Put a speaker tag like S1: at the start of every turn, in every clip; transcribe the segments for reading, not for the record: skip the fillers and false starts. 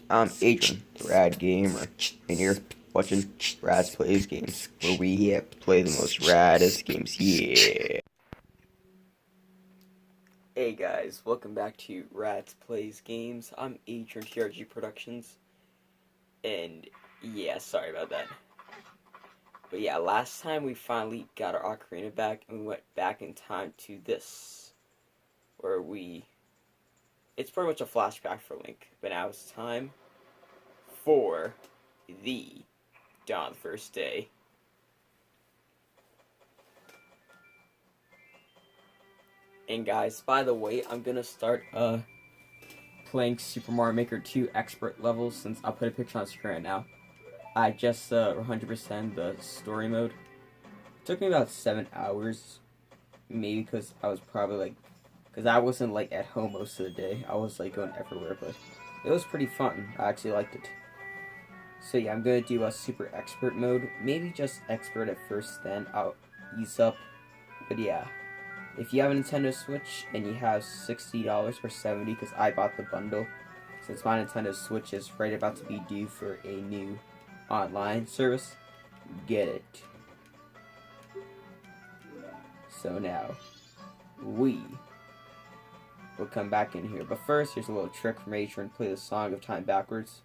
S1: I'm Adrian, the Rad Gamer, and you're watching Rad's Plays Games, where we play the most raddest games. Yeah! Hey guys, welcome back to Rad's Plays Games. I'm Adrian TRG Productions, and yeah, sorry about that. But yeah, last time we finally got our ocarina back, and we went back in time to this, where it's pretty much a flashback for Link, but now it's time for the Dawn First Day. And guys, by the way, I'm gonna start playing Super Mario Maker 2 expert levels, since I'll put a picture on the screen right now. I just 100% the story mode. It took me about 7 hours, maybe because I was probably because I wasn't at home most of the day. I was going everywhere, but it was pretty fun. I actually liked it. So yeah, I'm gonna do a super expert mode. Maybe just expert at first, then I'll ease up. But yeah. If you have a Nintendo Switch and you have $60 or $70, because I bought the bundle, since my Nintendo Switch is right about to be due for a new online service, get it. So now, we will come back in here. But first, here's a little trick from Adrian. Play the Song of Time backwards.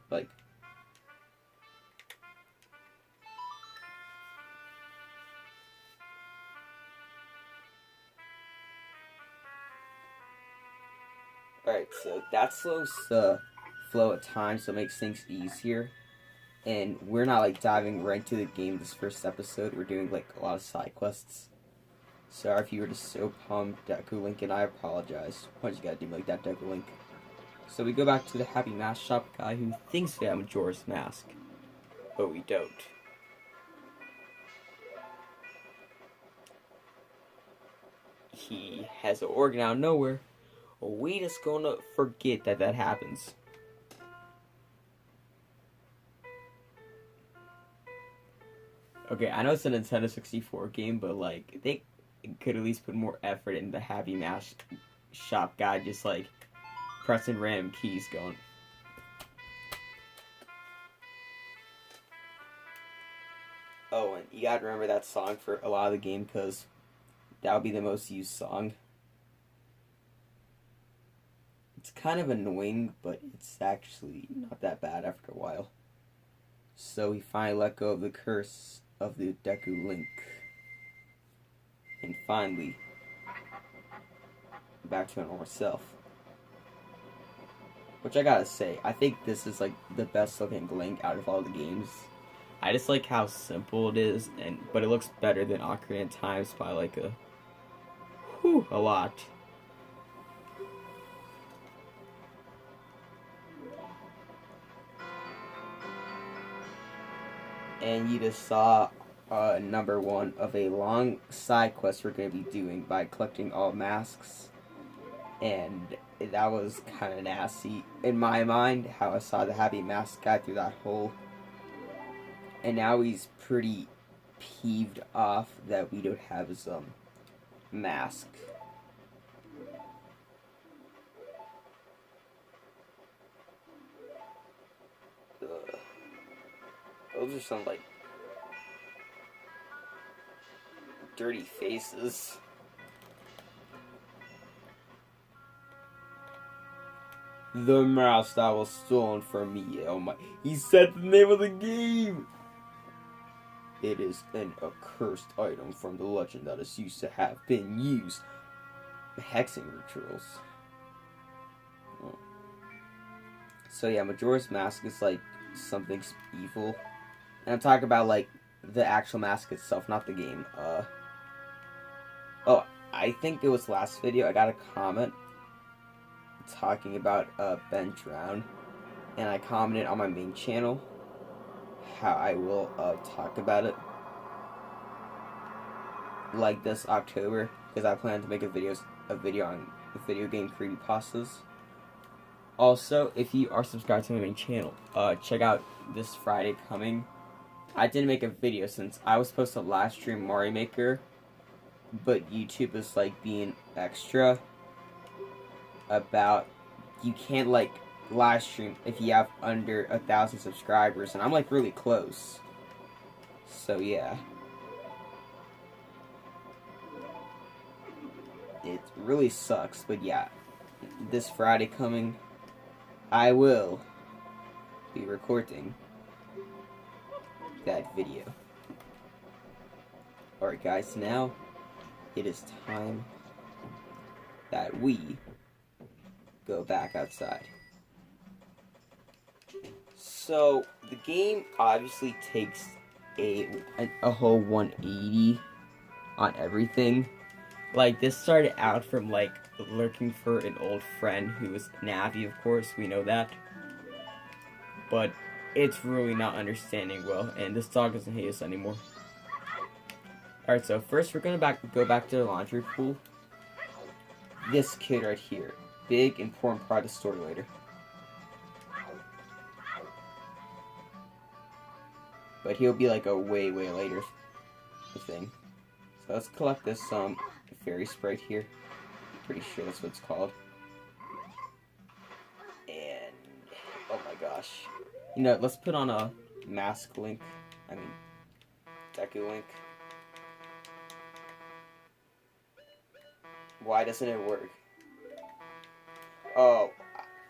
S1: Alright, so that slows the flow of time, so it makes things easier. And we're not diving right into the game this first episode. We're doing a lot of side quests. Sorry if you were just so pumped, Deku Link, and I apologize. Why'd you gotta do like that, Deku Link? So we go back to the Happy Mask Shop guy who thinks we have Majora's Mask, but we don't. He has an organ out of nowhere. We just gonna forget that happens. Okay, I know it's a Nintendo 64 game, but they could at least put more effort in the Happy Mask Shop guy just pressing random keys going. Oh, and you gotta remember that song for a lot of the game, because that would be the most used song. It's kind of annoying, but it's actually not that bad after a while. So we finally let go of the curse of the Deku Link. And finally, back to our normal self. Which I gotta say, I think this is the best looking Link out of all the games. I just like how simple it is, but it looks better than Ocarina of Times by a lot. And you just saw number 1 of a long side quest we're going to be doing by collecting all masks. And that was kind of nasty in my mind, how I saw the Happy Mask guy through that hole. And now he's pretty peeved off that we don't have his mask. Those are some dirty faces. The mask that was stolen from me. Oh my! He said the name of the game. It is an accursed item from the legend that is used to have been used hexing rituals. Oh. So yeah, Majora's Mask is something evil, and I'm talking about the actual mask itself, not the game. Oh, I think it was last video I got a comment talking about Ben Drown, and I commented on my main channel how I will talk about it this October, because I plan to make a video on the video game creepypastas. Also, if you are subscribed to my main channel, check out this Friday coming. I didn't make a video since I was supposed to live stream Mario Maker, but YouTube is being extra about you can't live stream if you have under 1,000 subscribers, and I'm like really close. So yeah. It really sucks, but yeah. This Friday coming, I will be recording that video. Alright guys, now it is time that we go back outside. So, the game obviously takes a whole 180 on everything. Like, this started out from, like, lurking for an old friend who was Navi, of course, we know that. But it's really not understanding well, and this dog doesn't hate us anymore. Alright, so first we're gonna go back to the laundry pool. This kid right here. Big, important part of the story later. But he'll be like a way later thing. So let's collect this fairy sprite here. Pretty sure that's what it's called. And oh my gosh. You know, let's put on a mask link. I mean Deku link. Why doesn't it work? Oh,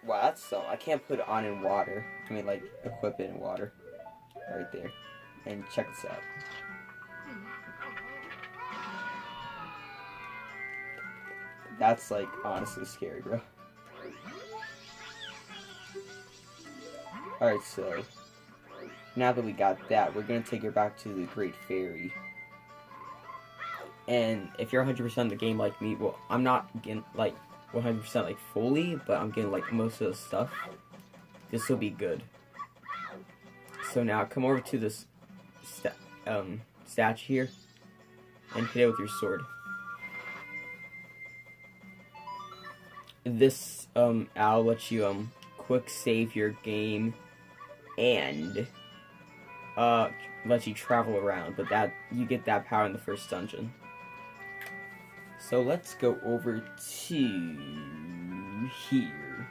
S1: wow, that's something. I can't put it on in water. I mean, like, equip it in water. Right there. And check this out. That's, like, honestly scary, bro. Alright, so now that we got that, we're gonna take her back to the Great Fairy. And if you're 100% in the game like me, well, I'm not getting, like, 100% like fully, but I'm getting, like, most of the stuff. This will be good. So now, come over to this statue here, and hit it with your sword. This, owl lets you, quick save your game, and, lets you travel around, but that, you get that power in the first dungeon. So let's go over to here.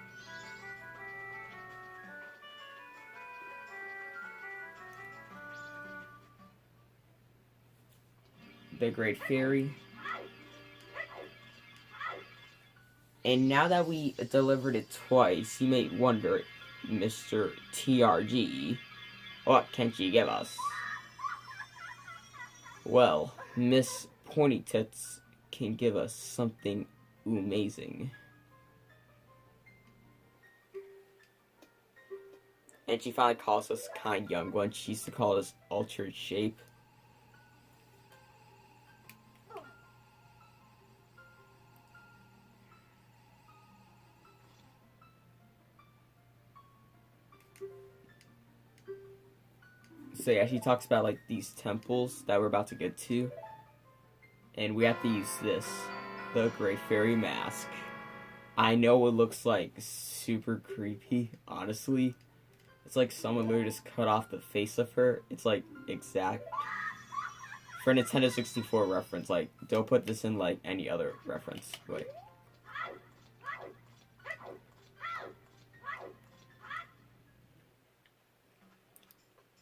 S1: The Great Fairy. And now that we delivered it twice, you may wonder, Mr. TRG, what can she give us? Well, Miss Pointy Tits can give us something amazing. And she finally calls us kind young one. She used to call us altered shape. So yeah, she talks about like these temples that we're about to get to. And we have to use this, the Great Fairy Mask. I know it looks like super creepy, honestly. It's like someone literally just cut off the face of her. It's like exact. For a Nintendo 64 reference, like, don't put this in like any other reference. Wait.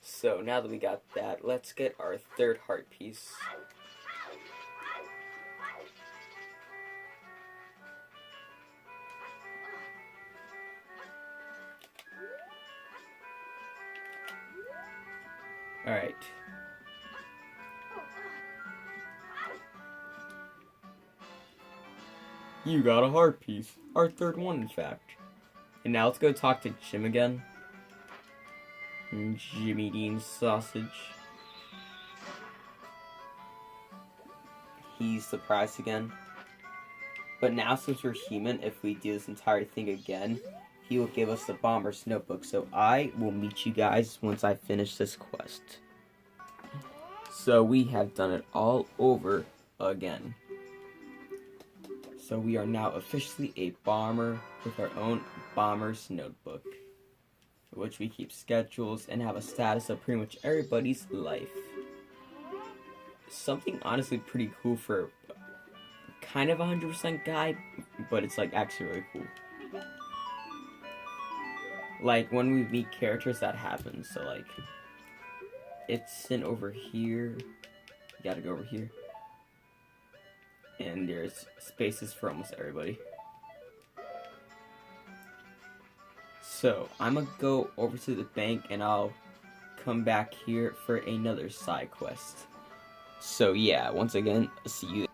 S1: So now that we got that, let's get our third heart piece. Alright. You got a heart piece. Our third one, in fact. And now let's go talk to Jim again. Jimmy Dean Sausage. He's surprised again. But now since we're human, if we do this entire thing again, he will give us the Bomber's Notebook. So I will meet you guys once I finish this quest. So we have done it all over again. So we are now officially a bomber with our own Bomber's Notebook, which we keep schedules and have a status of pretty much everybody's life. Something honestly pretty cool for kind of 100% guy, but it's like actually really cool. Like, when we meet characters, that happens. So, like, it's in over here. You gotta go over here. And there's spaces for almost everybody. So, I'm gonna go over to the bank and I'll come back here for another side quest. So, yeah, once again, see you.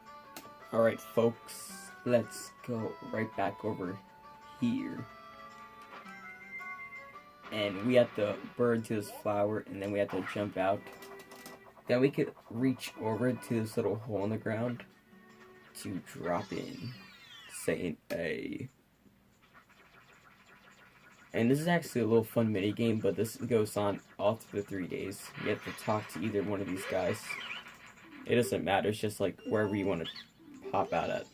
S1: Alright, folks, let's go right back over here. And we have to burn to this flower, and then we have to jump out. Then we could reach over to this little hole in the ground to drop in, saying A. And this is actually a little fun mini game, but this goes on all through the 3 days. You have to talk to either one of these guys. It doesn't matter, it's just like wherever you want to pop out at.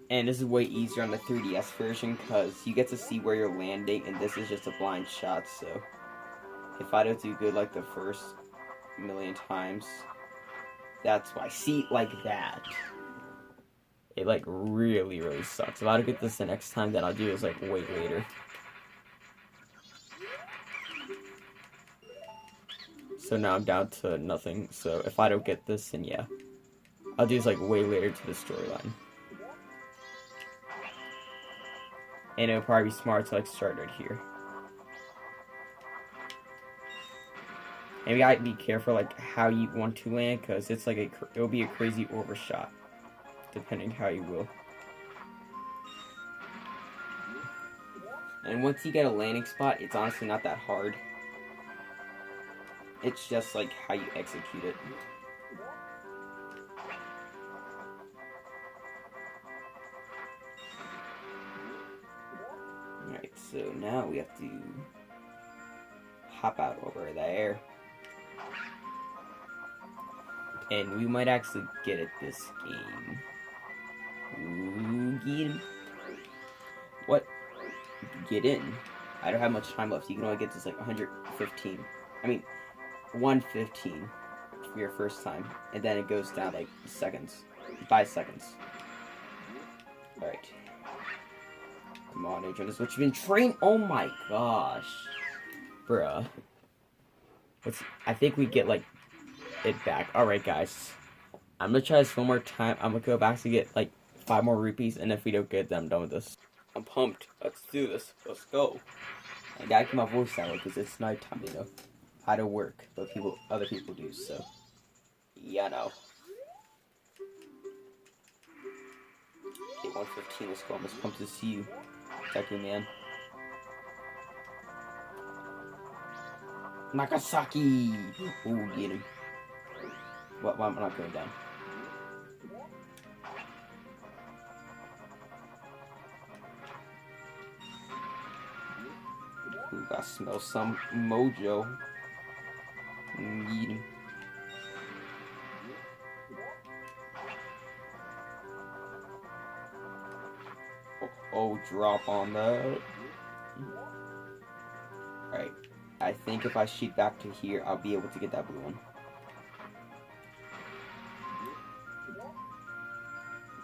S1: And this is way easier on the 3DS version because you get to see where you're landing, and this is just a blind shot, so if I don't do good like the first million times, that's why. See, like that. It like really, really sucks. If I don't get this the next time, then I'll do this like way later. So now I'm down to nothing, so if I don't get this, then yeah. I'll do this like way later to the storyline. And it'll probably be smart to like start right here. And you gotta be careful like how you want to land, because it's like it'll be a crazy overshot, depending how you will. And once you get a landing spot, it's honestly not that hard. It's just like how you execute it. Alright, so now we have to hop out over there. And we might actually get it this game. Ooh, get him. What? Get in. I don't have much time left. You can only get this like 115. I mean, 115 for your first time. And then it goes down like seconds. 5 seconds. Alright. Come on, Adrian, this is what you've been trained. Oh my gosh. Bruh. I think we get like it back. Alright, guys. I'm gonna try this one more time. I'm gonna go back to get like 5 more rupees, and if we don't get them, I'm done with this. I'm pumped. Let's do this. Let's go. I gotta keep my voice down because it's nighttime, you know. How to work, but other people do, so yeah, no. Okay, 115. Let's go. I'm just pumped to see you, Deku man. Nagasaki. Ooh, get him. Well, I'm not going down. Ooh, I smell some mojo. Eat him. Oh, drop on that. Alright. I think if I shoot back to here, I'll be able to get that blue one.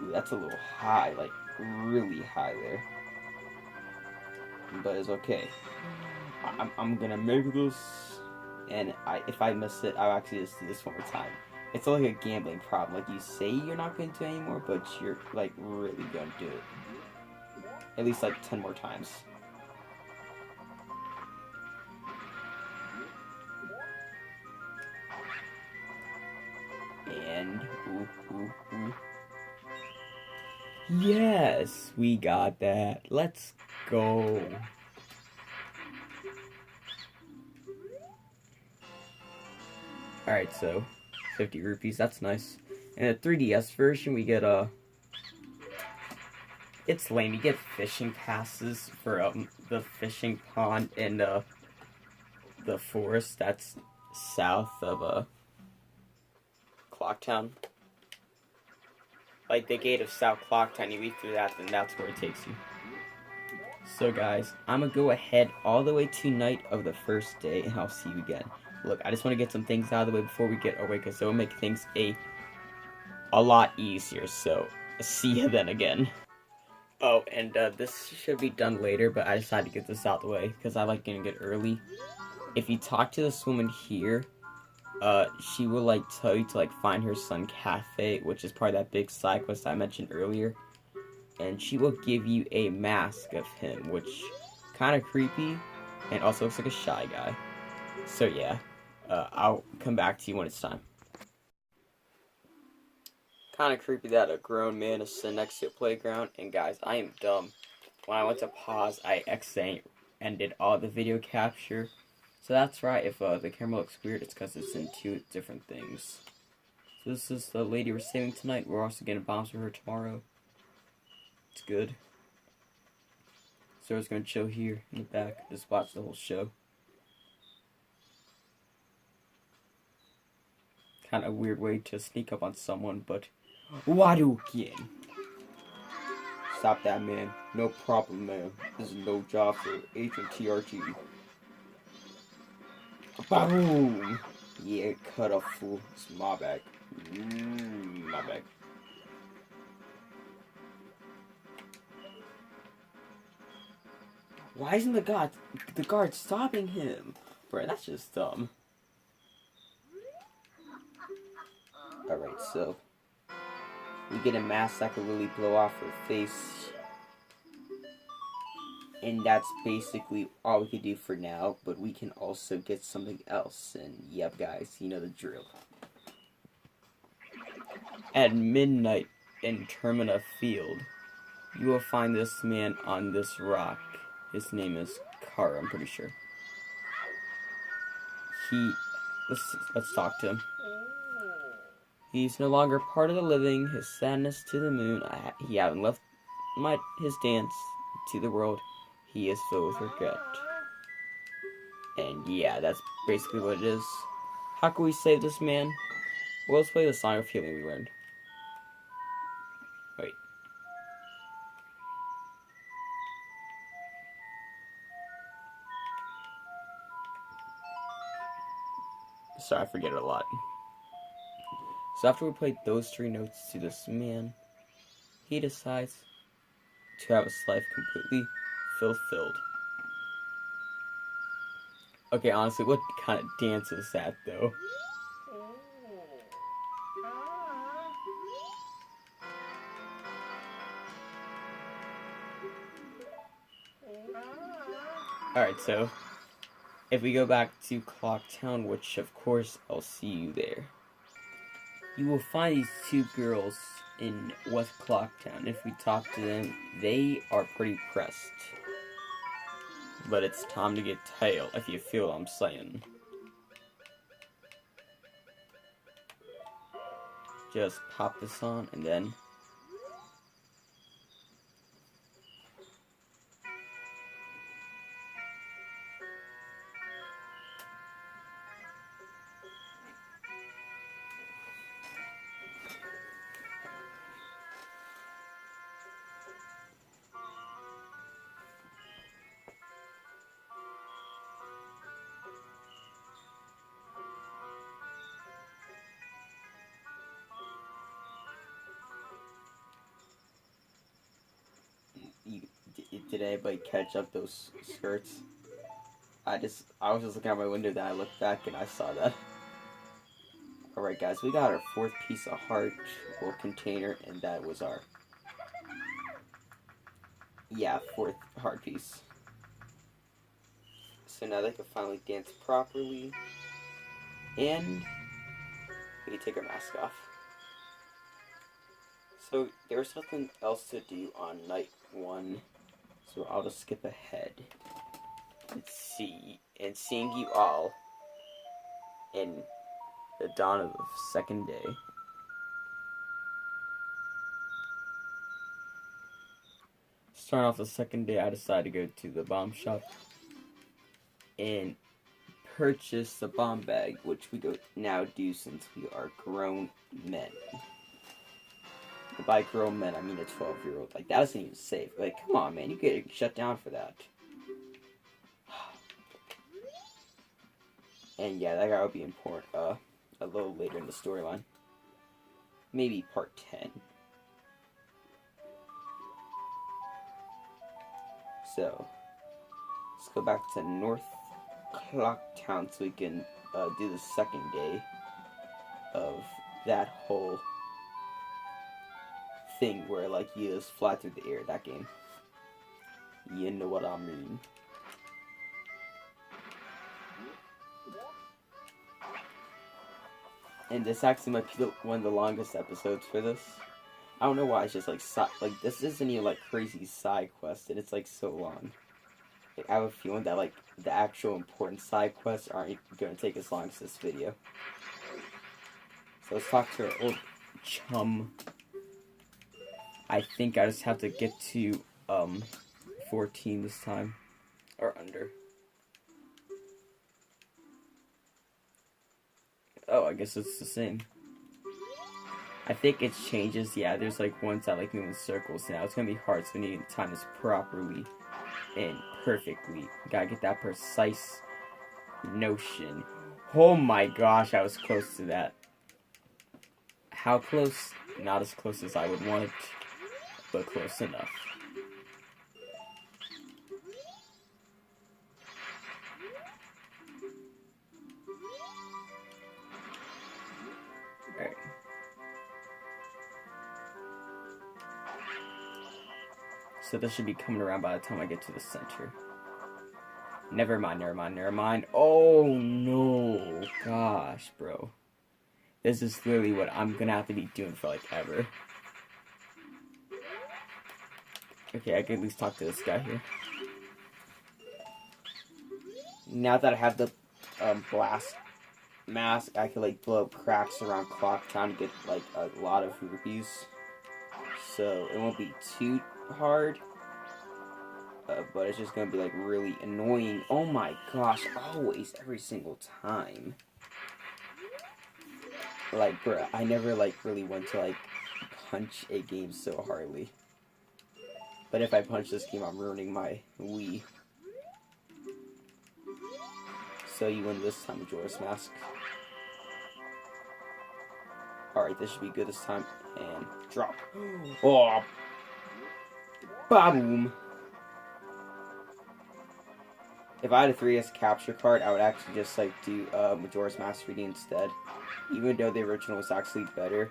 S1: Ooh, that's a little high, like really high there. But it's okay. I'm gonna make this, and if I miss it, I'll actually just do this one more time. It's like a gambling problem. Like, you say you're not going to anymore, but you're like really gonna do it. At least like 10 more times. And ooh. Yes, we got that. Let's go. Alright, so 50 rupees, that's nice. In the 3DS version, we get it's lame. You get fishing passes for the fishing pond in the forest that's south of Clocktown. Like the gate of South Clocktown, you read through that, then that's where it takes you. So guys, I'm gonna go ahead all the way to night of the first day, and I'll see you again. Look, I just want to get some things out of the way before we get away, because it will make things a lot easier, so see you then again. Oh, and this should be done later, but I decided to get this out the way because I like getting it early. If you talk to this woman here, she will like tell you to like find her son Cafe, which is part of that big side quest I mentioned earlier, and she will give you a mask of him, which kind of creepy, and also looks like a shy guy. So yeah, I'll come back to you when it's time. Kind of creepy that a grown man is sitting next to a playground, and guys, I am dumb. When I went to pause, I accidentally ended all the video capture. So that's right, if the camera looks weird, it's because it's in two different things. So this is the lady we're saving tonight. We're also getting bombs for her tomorrow. It's good. So we're just gonna chill here in the back, just watch the whole show. Kind of a weird way to sneak up on someone, but Warukin. Stop that, man. No problem, man. This is no job for Agent TRG. Boom! Yeah, cut off, fool. It's my bag. My bag. Why isn't the guard stopping him? Bro, that's just dumb. Alright, so we get a mask that could really blow off her face. And that's basically all we can do for now, but we can also get something else. And yep, guys, you know the drill. At midnight in Termina Field, you will find this man on this rock. His name is Kara, I'm pretty sure. Let's talk to him. He's no longer part of the living. His sadness to the moon. He haven't left his dance to the world. He is filled with regret. And yeah, that's basically what it is. How can we save this man? Well, let's play the song of healing we learned. Wait. Sorry, I forget it a lot. So after we played those 3 notes to this man, he decides to have his life completely fulfilled. Okay, honestly, what kind of dance is that, though? Alright, so if we go back to Clock Town, which of course I'll see you there, you will find these 2 girls in West Clock Town. If we talk to them, they are pretty pressed. But it's time to get tail, if you feel what I'm saying. Just pop this on, and then did anybody catch up those skirts? I was just looking out my window, then I looked back and I saw that. Alright guys, we got our 4th piece of heart or container, and that was our 4th heart piece. So now they can finally dance properly, and we can take our mask off. So there's nothing else to do on night 1, so I'll just skip ahead. And seeing you all in the dawn of the 2nd day. Starting off the 2nd day, I decided to go to the bomb shop and purchase the bomb bag, which we now do since we are grown men. And by grown men, I mean a 12-year-old. Like, that isn't even safe. Like, come on, man, you get shut down for that. And yeah, that guy will be important a little later in the storyline. Maybe part 10. So let's go back to North Clock Town so we can do the second day of that whole thing where like you just fly through the air. That game, you know what I mean. And this actually might be one of the longest episodes for this. I don't know why. It's just like this isn't even like crazy side quest, and it's like so long. Like, I have a feeling that like the actual important side quests aren't going to take as long as this video. So let's talk to our old chum. I think I just have to get to 14 this time, or under. Oh, I guess it's the same. I think it changes. Yeah, there's like ones that like move in circles now. It's gonna be hard, so we need to time this properly and perfectly. Gotta get that precise notion. Oh my gosh, I was close to that. How close? Not as close as I would want it, but close enough. Alright. So this should be coming around by the time I get to the center. Never mind, never mind, never mind. Oh no, gosh, bro. This is literally what I'm gonna have to be doing for like ever. Okay, I can at least talk to this guy here. Now that I have the blast mask, I can like blow up cracks around Clock Town to get like a lot of rupees. So it won't be too hard. But it's just gonna be like really annoying. Oh my gosh, always, every single time. Like, bruh, I never like really want to like punch a game so hardly. But if I punch this game, I'm ruining my Wii. So you win this time, Majora's Mask. Alright, this should be good this time. And drop. Oh! Ba-boom! If I had a 3DS capture card, I would actually just like do Majora's Mask 3D instead. Even though the original was actually better.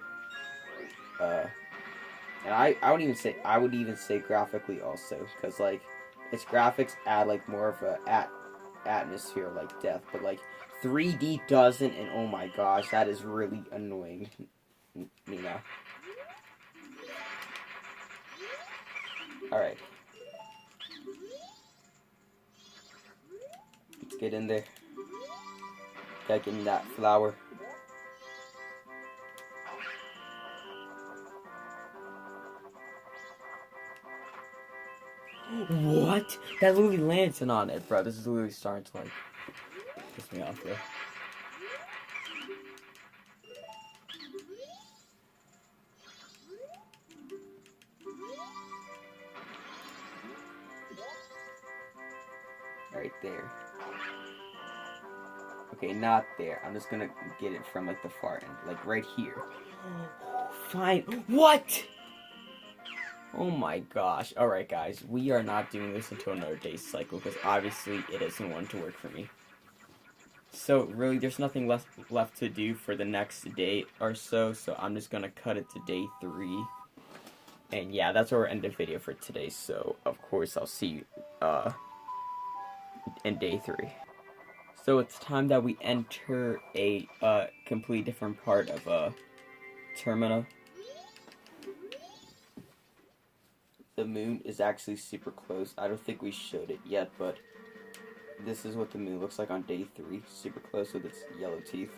S1: And I would even say graphically also, because like its graphics add like more of a atmosphere like death, but like 3D doesn't, and oh my gosh, that is really annoying. You know. Alright. Let's get in there. Gotta get in that flower. What? That literally lands on it, bro. This is literally starting to like piss me off, bro. Right there. Okay, not there. I'm just gonna get it from like the far end, like right here. Fine. What? Oh my gosh. Alright guys, we are not doing this until another day's cycle, because obviously it isn't one to work for me. So really there's nothing left to do for the next day or so, so I'm just gonna cut it to day 3. And yeah, that's where we're ending the video for today, so of course I'll see you in day 3. So it's time that we enter a completely different part of Termina. The moon is actually super close. I don't think we showed it yet, but this is what the moon looks like on day 3. Super close with its yellow teeth.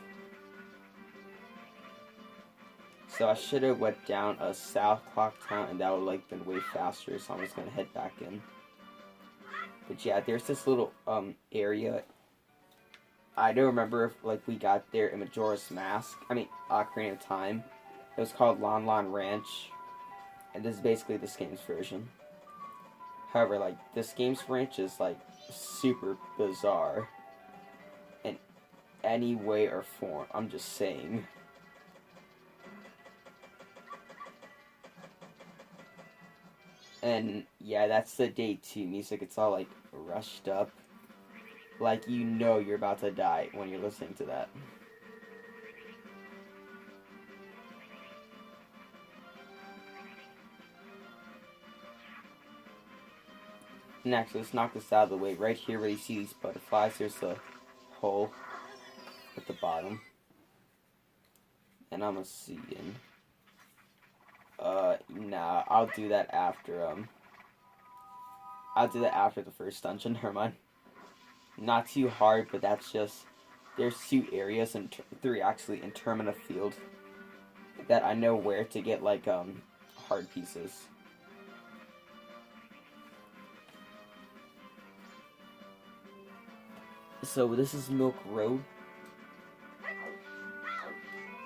S1: So I should have went down a south Clock Town, and that would like been way faster. So I'm just gonna head back in. But yeah, there's this little area. I don't remember if like we got there in Majora's Mask. I mean, Ocarina of Time. It was called Lon Lon Ranch. And this is basically this game's version. However, like, this game's ranch is, like, super bizarre. In any way or form. I'm just saying. And yeah, that's the day 2 music. It's all like rushed up. Like you know you're about to die when you're listening to that. Next, let's knock this out of the way. Right here where you see these butterflies, there's a hole at the bottom. And I'm gonna see in. Nah, I'll do that after, I'll do that after the first dungeon, never mind. Not too hard, but that's just, there's 2 areas, and 3 actually, in Termina Field, that I know where to get, like, hard pieces. So, this is Milk Road,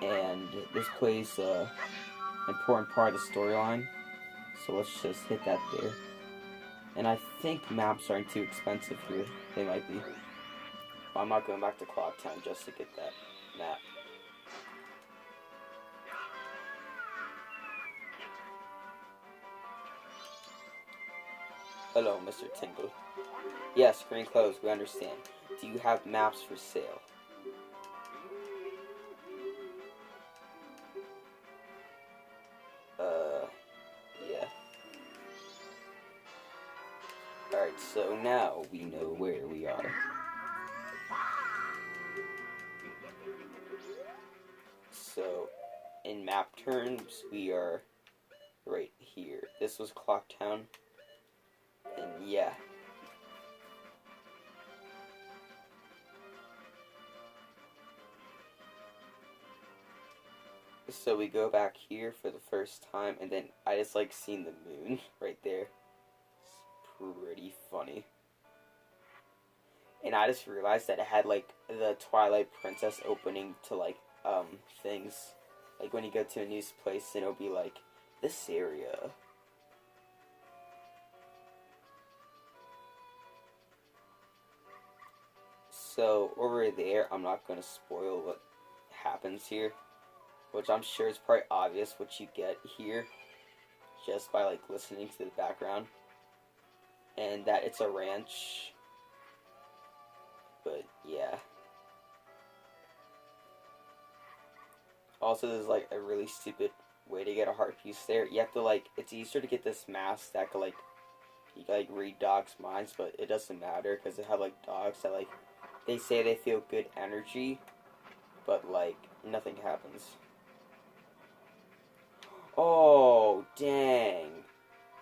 S1: and this plays, important part of the storyline, so let's just hit that there. And I think maps aren't too expensive here. They might be. But I'm not going back to Clocktown just to get that map. Hello, Mr. Tingle. Yes, green clothes, we understand. Do you have maps for sale? Yeah. Alright, so now we know where we are. So, in map terms, we are right here. This was Clocktown. And yeah. So we go back here for the first time, and then I just like seen the moon right there. It's pretty funny. And I just realized that it had like the Twilight Princess opening to like things. Like when you go to a new place and it'll be like this area. So over there, I'm not gonna spoil what happens here, which I'm sure is probably obvious what you get here just by like listening to the background, and that it's a ranch. But yeah. Also, there's like a really stupid way to get a heart piece there. You have to like, it's easier to get this mask that could like, you can like read dogs' minds, but it doesn't matter because they have like dogs that like, they say they feel good energy, but like nothing happens. Oh, dang.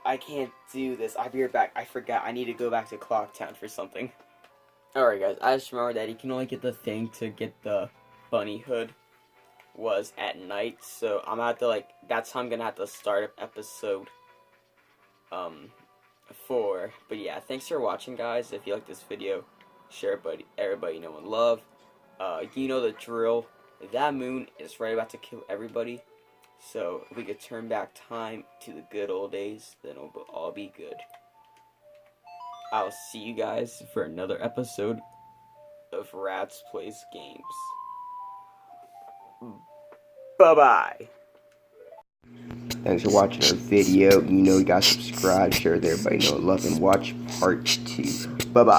S1: I can't do this. I'll be right back. I forgot. I need to go back to Clocktown for something. Alright guys, I just remembered that you can only get the thing to get the bunny hood was at night, so I'm gonna have to like, that's how I'm gonna have to start up episode 4. But yeah, thanks for watching guys. If you like this video, share it, everybody you know and love. You know the drill. That moon is right about to kill everybody, so if we could turn back time to the good old days, then it'll all be good. I'll see you guys for another episode of Rats Plays Games. Bye-bye. Thanks for watching our video. You know you gotta subscribe, share with everybody, know, love, and watch part 2. Bye-bye.